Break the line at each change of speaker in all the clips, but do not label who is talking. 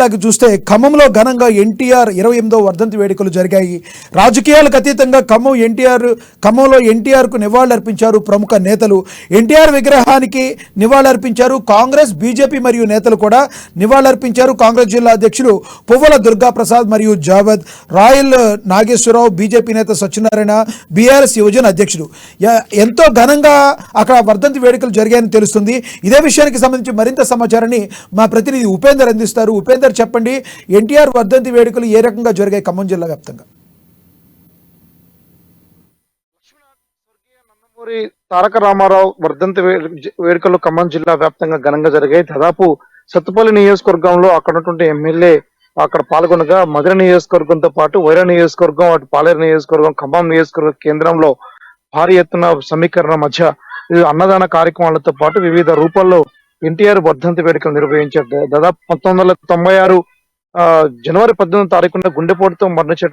లాగా చూస్తే ఖమ్మంలో ఘనంగా ఎన్టీఆర్ 28వ వర్ధంతి వేడుకలు జరిగాయి. రాజకీయాలకు అతీతంగా ఖమ్మంలో ఎన్టీఆర్కు నివాళులర్పించారు ప్రముఖ నేతలు. ఎన్టీఆర్ విగ్రహానికి నివాళులర్పించారు. కాంగ్రెస్, బీజేపీ మరియు నేతలు కూడా నివాళులర్పించారు. కాంగ్రెస్ జిల్లా అధ్యక్షులు పువ్వల దుర్గాప్రసాద్ మరియు జావద్, రాయల్ నాగేశ్వరరావు, బీజేపీ నేత సత్యనారాయణ, బీఆర్ఎస్ యువజన అధ్యక్షుడు ఎంతో ఘనంగా అక్కడ వర్ధంతి వేడుకలు జరిగాయని తెలుస్తుంది. ఇదే విషయానికి సంబంధించి మరింత సమాచారాన్ని మా ప్రతినిధి ఉపేందర్ అందిస్తారు. ఉపేందర్, చెప్పండి, ఎన్టీఆర్ వర్ధంతి వేడుకలు ఏ రకంగా జరిగాయి ఖమ్మం జిల్లా వ్యాప్తంగా?
నందమూరి తారక రామారావు వర్ధంతి వేడుకలు ఖమ్మం జిల్లా వ్యాప్తంగా ఘనంగా జరిగాయి. దాదాపు సత్తుపల్లి నియోజకవర్గంలో అక్కడ ఉన్నటువంటి ఎమ్మెల్యే అక్కడ పాల్గొనగా, మధుర నియోజకవర్గంతో పాటు వైరా నియోజకవర్గం, అటు పాలేరు నియోజకవర్గం, ఖమ్మం నియోజకవర్గ కేంద్రంలో భారీ ఎత్తున సమీకరణ మధ్య అన్నదాన కార్యక్రమాలతో పాటు వివిధ రూపాల్లో ఎన్టీఆర్ వర్ధంతి వేడుకలు నిర్వహించారు. దాదాపు 1996 జనవరి 18వ తారీఖున గుండెపోటుతో మరణించిన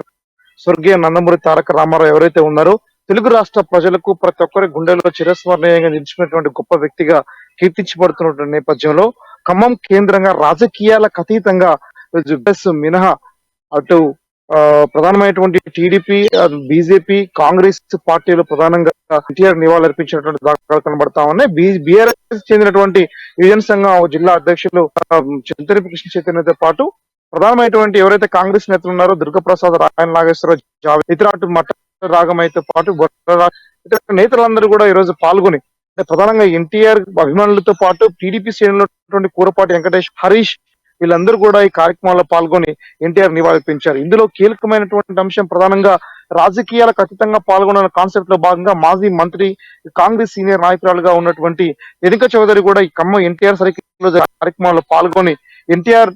స్వర్గీయ నందమూరి తారక రామారావు ఎవరైతే ఉన్నారో తెలుగు రాష్ట్ర ప్రజలకు ప్రతి ఒక్కరి గుండెల్లో చిరస్మరణీయంగా నిలిచినటువంటి గొప్ప వ్యక్తిగా కీర్తించబడుతున్నటువంటి నేపథ్యంలో ఖమ్మం కేంద్రంగా రాజకీయాలకు అతీతంగా మినహా అటు ప్రధానమైనటువంటి టీడీపీ, బీజేపీ, కాంగ్రెస్ పార్టీలు ప్రధానంగా ఎన్టీఆర్ నివాళులర్పించినటువంటి దాఖలు కనబడతా ఉన్నాయి. బీఆర్ఎస్ చెందినటువంటి యువజన సంఘం జిల్లా అధ్యక్షులు చింతరిపి కృష్ణ చైతన్యతో పాటు ప్రధానమైనటువంటి ఎవరైతే కాంగ్రెస్ నేతలు ఉన్నారో దుర్గప్రసాద్, రాయల్ నాగేశ్వరరావు, జావేద్, ఇతరాటు మట్ట రాగమైతో పాటు ఇతర నేతలందరూ కూడా ఈ రోజు పాల్గొని ప్రధానంగా ఎన్టీఆర్ అభిమానులతో పాటు టీడీపీ శ్రేణులు కూరపాటి వెంకటేష్, హరీష్ వీళ్ళందరూ కూడా ఈ కార్యక్రమాల్లో పాల్గొని ఎన్టీఆర్ నివాళులర్పించారు. ఇందులో కీలకమైనటువంటి అంశం ప్రధానంగా రాజకీయాలకు అతీతంగా పాల్గొన్న కాన్సెప్ట్ లో భాగంగా మాజీ మంత్రి, కాంగ్రెస్ సీనియర్ నాయకురాలుగా ఉన్నటువంటి ఎనిక చౌదరి కూడా ఈ ఖమ్మం ఎన్టీఆర్ సర్కిల్ కార్యక్రమాల్లో పాల్గొని ఎన్టీఆర్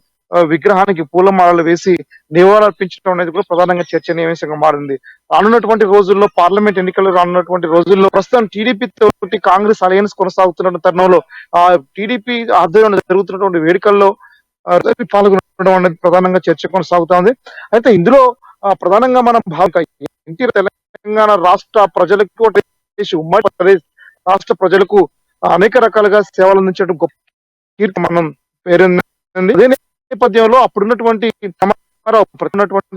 విగ్రహానికి పూలమాలలు వేసి నివాళులర్పించడం అనేది కూడా ప్రధానంగా చర్చనీయాంశంగా మారింది. రానున్నటువంటి రోజుల్లో పార్లమెంట్ ఎన్నికలు రానున్నటువంటి రోజుల్లో ప్రస్తుతం టీడీపీ తోటి కాంగ్రెస్ అలయన్స్ కొనసాగుతున్న తరుణంలో ఆ టీడీపీ ఆధ్వర్యంలో జరుగుతున్నటువంటి వేడుకల్లో పాల్గొనడం అనేది ప్రధానంగా చర్చ కొనసాగుతా ఉంది. అయితే ఇందులో ప్రధానంగా మనం ఎన్టీఆర్ తెలంగాణ రాష్ట్ర ప్రజలకు, ఉమ్మడి రాష్ట్ర ప్రజలకు అనేక రకాలుగా సేవలు అందించడం గొప్ప కీర్తి మనం పేరుంది. అదే నేపథ్యంలో అప్పుడున్నటువంటి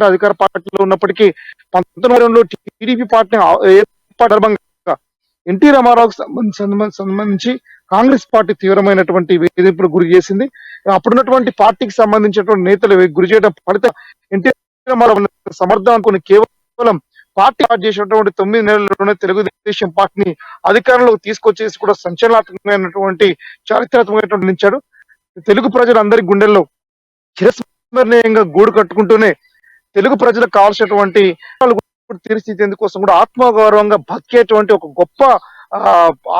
అధికార పార్టీలో ఉన్నప్పటికీ 1900లో టీడీపీ పార్టీ ఏర్పాటు ఎన్టీ రామారావుకు సంబంధించి కాంగ్రెస్ పార్టీ తీవ్రమైనటువంటి వేధింపులు గురి చేసింది. అప్పుడున్నటువంటి పార్టీకి సంబంధించినటువంటి నేతలు గురి చేయడం ఫలితం ఎన్టీ రామారావు సమర్థాన్ని కేవలం పార్టీ చేసినటువంటి 9 నెలల్లోనే తెలుగుదేశం పార్టీని అధికారంలోకి తీసుకొచ్చేసి కూడా సంచలనాత్మకమైనటువంటి చారిత్రాత్మకమైనటువంటి నిలిచాడు. తెలుగు ప్రజలందరి గుండెల్లో చిరస్మరణీయంగా గూడు కట్టుకుంటూనే తెలుగు ప్రజలకు కావాల్సినటువంటి తీర్చిదిద్దేందుకు కోసం కూడా ఆత్మగౌరవంగా బతికేటువంటి ఒక గొప్ప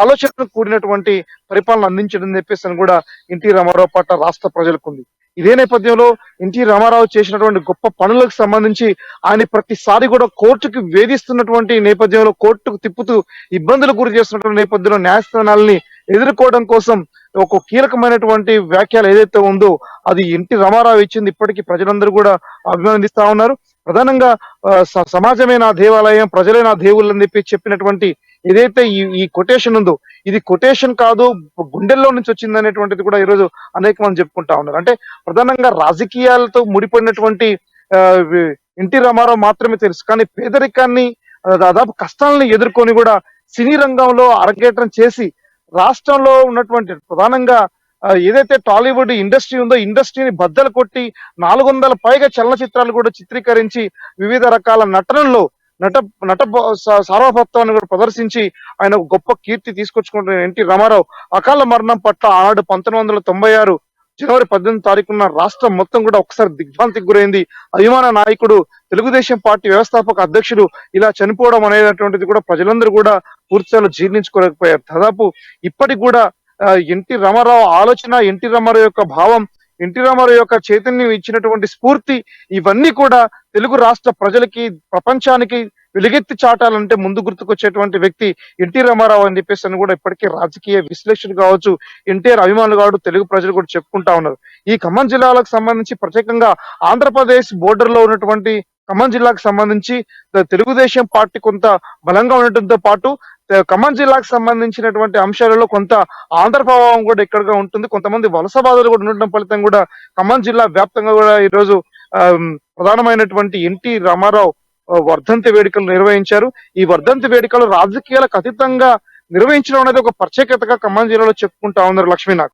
ఆలోచన కూడినటువంటి పరిపాలన అందించడం చెప్పేసి కూడా ఎన్టీ రామారావు పట్ల రాష్ట్ర ప్రజలకు ఉంది. ఇదే నేపథ్యంలో ఎన్టీ రామారావు చేసినటువంటి గొప్ప పనులకు సంబంధించి ఆయన ప్రతిసారి కూడా కోర్టుకు వేధిస్తున్నటువంటి నేపథ్యంలో, కోర్టుకు తిప్పుతూ ఇబ్బందులు గురి చేస్తున్నటువంటి నేపథ్యంలో న్యాయస్థానాలని ఎదుర్కోవడం కోసం ఒక కీలకమైనటువంటి వ్యాఖ్యలు ఏదైతే ఉందో అది ఎన్టీ రామారావు ఇచ్చింది ఇప్పటికీ ప్రజలందరూ కూడా అభినందిస్తా ఉన్నారు. ప్రధానంగా సమాజమే నా దేవాలయం, ప్రజలే నా దేవుళ్ళు అని చెప్పినటువంటి ఏదైతే ఈ కొటేషన్ ఉందో ఇది కొటేషన్ కాదు, గుండెల్లో నుంచి వచ్చింది అనేటువంటిది కూడా ఈరోజు అనేక మంది చెప్పుకుంటా ఉన్నారు. అంటే ప్రధానంగా రాజకీయాలతో ముడిపడినటువంటి ఎన్టీ రామారావు మాత్రమే తెలుసు, కానీ పేదరికాన్ని, దాదాపు కష్టాలను ఎదుర్కొని కూడా సినీ రంగంలో అరంగేట్రం చేసి రాష్ట్రంలో ఉన్నటువంటి ప్రధానంగా ఏదైతే టాలీవుడ్ ఇండస్ట్రీ ఉందో ఇండస్ట్రీని బద్దలు కొట్టి 400 పైగా చలనచిత్రాలు కూడా చిత్రీకరించి వివిధ రకాల నటనల్లో నట సార్వభౌత్వాన్ని కూడా ప్రదర్శించి ఆయన గొప్ప కీర్తి తీసుకొచ్చుకుంటున్న ఎన్టీ రామారావు అకాల మరణం పట్ల ఆనాడు 1996 జనవరి 18వ తారీఖున రాష్ట్రం మొత్తం కూడా ఒకసారి దిగ్భ్రాంతికి గురైంది. అభిమాన నాయకుడు, తెలుగుదేశం పార్టీ వ్యవస్థాపక అధ్యక్షుడు ఇలా చనిపోవడం అనేటువంటిది కూడా ప్రజలందరూ కూడా పూర్తిస్థాయిలో జీర్ణించుకోలేకపోయారు. దాదాపు ఇప్పటికి కూడా ఎన్టీ రామారావు ఆలోచన, ఎన్టీ రామారావు యొక్క భావం, ఎన్టీ రామారావు యొక్క చైతన్యం ఇచ్చినటువంటి స్ఫూర్తి ఇవన్నీ కూడా తెలుగు రాష్ట్ర ప్రజలకి, ప్రపంచానికి వెలుగెత్తి చాటాలంటే ముందు గుర్తుకొచ్చేటువంటి వ్యక్తి ఎన్టీ రామారావు అని చెప్పేసి కూడా ఇప్పటికీ రాజకీయ విశ్లేషణ కావచ్చు, ఎన్టీఆర్ అభిమానులు కావచ్చు, తెలుగు ప్రజలు కూడా చెప్పుకుంటా ఉన్నారు. ఈ ఖమ్మం జిల్లాలకు సంబంధించి ప్రత్యేకంగా ఆంధ్రప్రదేశ్ బోర్డర్ లో ఉన్నటువంటి ఖమ్మం జిల్లాకు సంబంధించి తెలుగుదేశం పార్టీ కొంత బలంగా ఉండటంతో పాటు ఖమ్మం జిల్లాకు సంబంధించినటువంటి అంశాలలో కొంత ఆంధ్ర ప్రభావం కూడా ఎక్కువగా ఉంటుంది. కొంతమంది వలసవాదులు కూడా ఉండడం ఫలితం కూడా ఖమ్మం జిల్లా వ్యాప్తంగా కూడా ఈరోజు ఆ, ప్రధానమైనటువంటి ఎన్టీ రామారావు వర్ధంతి వేడుకలు నిర్వహించారు. ఈ వర్ధంతి వేడుకలు రాజకీయాలకు అతీతంగా నిర్వహించడం అనేది ఒక ప్రత్యేకతగా ఖమ్మం జిల్లాలో చెప్పుకుంటా ఉన్నారు లక్ష్మీనాథ్.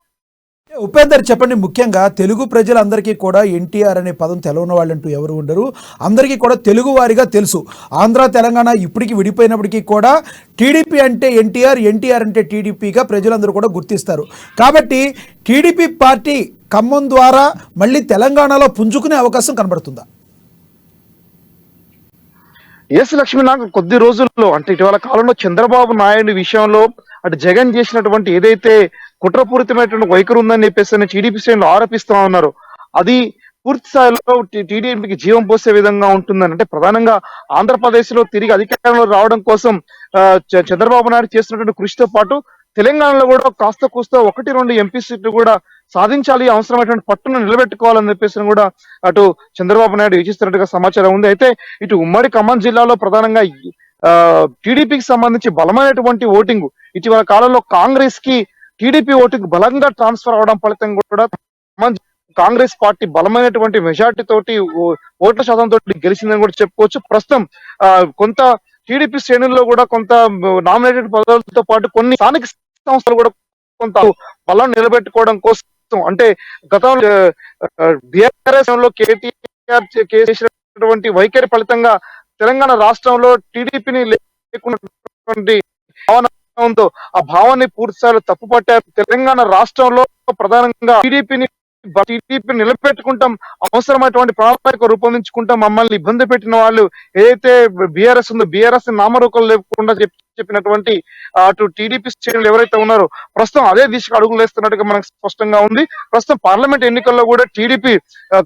ఉపేందర్ చెప్పండి, ముఖ్యంగా తెలుగు ప్రజలందరికీ కూడా ఎన్టీఆర్ అనే పదం తెలవని వాళ్ళంటూ ఎవరు ఉండరు. అందరికీ కూడా తెలుగు వారిగా తెలుసు. ఆంధ్ర తెలంగాణ ఇప్పటికి విడిపోయినప్పటికీ కూడా టీడీపీ అంటే ఎన్టీఆర్, ఎన్టీఆర్ అంటే టీడీపీగా ప్రజలందరూ కూడా గుర్తిస్తారు. కాబట్టి టీడీపీ పార్టీ ఖమ్మం ద్వారా మళ్ళీ తెలంగాణలో పుంజుకునే అవకాశం కనబడుతుందా?
ఎస్ లక్ష్మీనాథ్, కొద్ది రోజుల్లో అంటే ఇటీవల కాలంలో చంద్రబాబు నాయుడు విషయంలో అటు జగన్ చేసినటువంటి ఏదైతే కుట్రపూరితమైనటువంటి వైఖరి ఉందని చెప్పేసి టీడీపీ శ్రేణులు ఆరోపిస్తా ఉన్నారు, అది పూర్తి స్థాయిలో టీడీపీకి జీవం పోసే విధంగా ఉంటుందని, అంటే ప్రధానంగా ఆంధ్రప్రదేశ్ లో తిరిగి అధికారంలో రావడం కోసం చంద్రబాబు నాయుడు చేస్తున్నటువంటి కృషితో పాటు తెలంగాణలో కూడా కాస్త కూస్త 1-2 ఎంపీ సీట్లు కూడా సాధించాలి, అవసరమైనటువంటి పట్టును నిలబెట్టుకోవాలని చెప్పేసి కూడా అటు చంద్రబాబు నాయుడు యోచిస్తున్నట్టుగా సమాచారం ఉంది. అయితే ఇటు ఉమ్మడి ఖమ్మం జిల్లాలో ప్రధానంగా టీడీపీకి సంబంధించి బలమైనటువంటి ఓటింగ్ ఇటీవల కాలంలో కాంగ్రెస్ కి టీడీపీ ఓటింగ్ బలంగా ట్రాన్స్ఫర్ అవడం ఫలితం కూడా కాంగ్రెస్ పార్టీ బలమైనటువంటి మెజార్టీ తోటి ఓట్ల శాతం తోటి గెలిచిందని కూడా చెప్పుకోవచ్చు. ప్రస్తుతం కొంత టీడీపీ శ్రేణుల్లో కూడా కొంత నామినేటెడ్ పదవులతో పాటు కొన్ని స్థానిక సంస్థలు కూడా కొంత బలం నిలబెట్టుకోవడం కోసం, అంటే గతంలో బీఆర్ఎస్ లో కేటీఆర్ చేసినటువంటి వైఖరి ఫలితంగా తెలంగాణ రాష్ట్రంలో టీడీపీని లేకున్నటువంటి భావనతో ఆ భావాన్ని పూర్తి స్థాయిలో తప్పుపట్టారు. తెలంగాణ రాష్ట్రంలో ప్రధానంగా టీడీపీని నిలబెట్టుకుంటాం, అవసరమైనటువంటి ప్రణాళిక రూపొందించుకుంటాం, మమ్మల్ని ఇబ్బంది పెట్టిన వాళ్ళు ఏదైతే బీఆర్ఎస్ ఉందో బీఆర్ఎస్ నామరూపాలు లేకుండా చెప్పినటువంటి అటు టీడీపీ శ్రేణులు ఎవరైతే ఉన్నారో ప్రస్తుతం అదే దిశగా అడుగులు వేస్తున్నట్టుగా మనకు స్పష్టంగా ఉంది. ప్రస్తుతం పార్లమెంట్ ఎన్నికల్లో కూడా టీడీపీ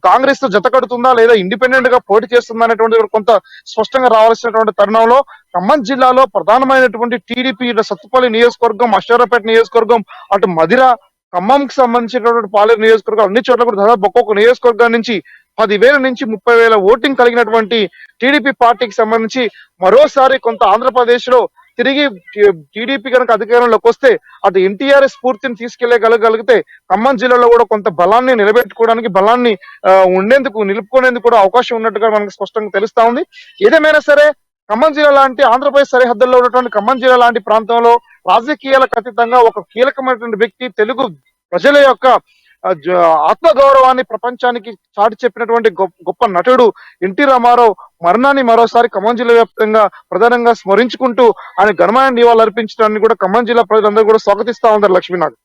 కాంగ్రెస్ తో జత కడుతుందా లేదా ఇండిపెండెంట్ గా పోటీ చేస్తుందా అనేటువంటి కొంత స్పష్టంగా రావాల్సినటువంటి తరుణంలో ఖమ్మం జిల్లాలో ప్రధానమైనటువంటి టీడీపీ సత్తుపల్లి నియోజకవర్గం, అశ్వారావుపేట నియోజకవర్గం, అటు మధిర, ఖమ్మంకి సంబంధించినటువంటి పాలేరు నియోజకవర్గం అన్ని చోట్ల కూడా దాదాపు ఒక్కొక్క నియోజకవర్గం నుంచి 10,000 నుంచి 30,000 ఓటింగ్ కలిగినటువంటి టీడీపీ పార్టీకి సంబంధించి మరోసారి కొంత ఆంధ్రప్రదేశ్ లో తిరిగి టీడీపీ కనుక అధికారంలోకి వస్తే అటు ఎన్టీఆర్ స్ఫూర్తిని తీసుకెళ్లగలిగితే ఖమ్మం జిల్లాలో కూడా కొంత బలాన్ని నిలబెట్టుకోవడానికి, బలాన్ని నిలుపుకునేందుకు కూడా అవకాశం ఉన్నట్టుగా మనకు స్పష్టంగా తెలుస్తా ఉంది. ఏదేమైనా సరే ఖమ్మం జిల్లా లాంటి ఆంధ్రప్రదేశ్ సరిహద్దుల్లో ఉన్నటువంటి ఖమ్మం జిల్లా లాంటి ప్రాంతంలో రాజకీయాలకు అతీతంగా ఒక కీలకమైనటువంటి వ్యక్తి, తెలుగు ప్రజల యొక్క ఆత్మగౌరవాన్ని ప్రపంచానికి చాటి చెప్పినటువంటి గొప్ప నటుడు ఎన్టీ రామారావు మరణాన్ని మరోసారి ఖమ్మం జిల్లా వ్యాప్తంగా ప్రధానంగా స్మరించుకుంటూ ఆయన ఘనమైన నివాళులు అర్పించడాన్ని కూడా ఖమ్మం జిల్లా ప్రజలందరూ కూడా స్వాగతిస్తా ఉన్నారు లక్ష్మీనాథ్.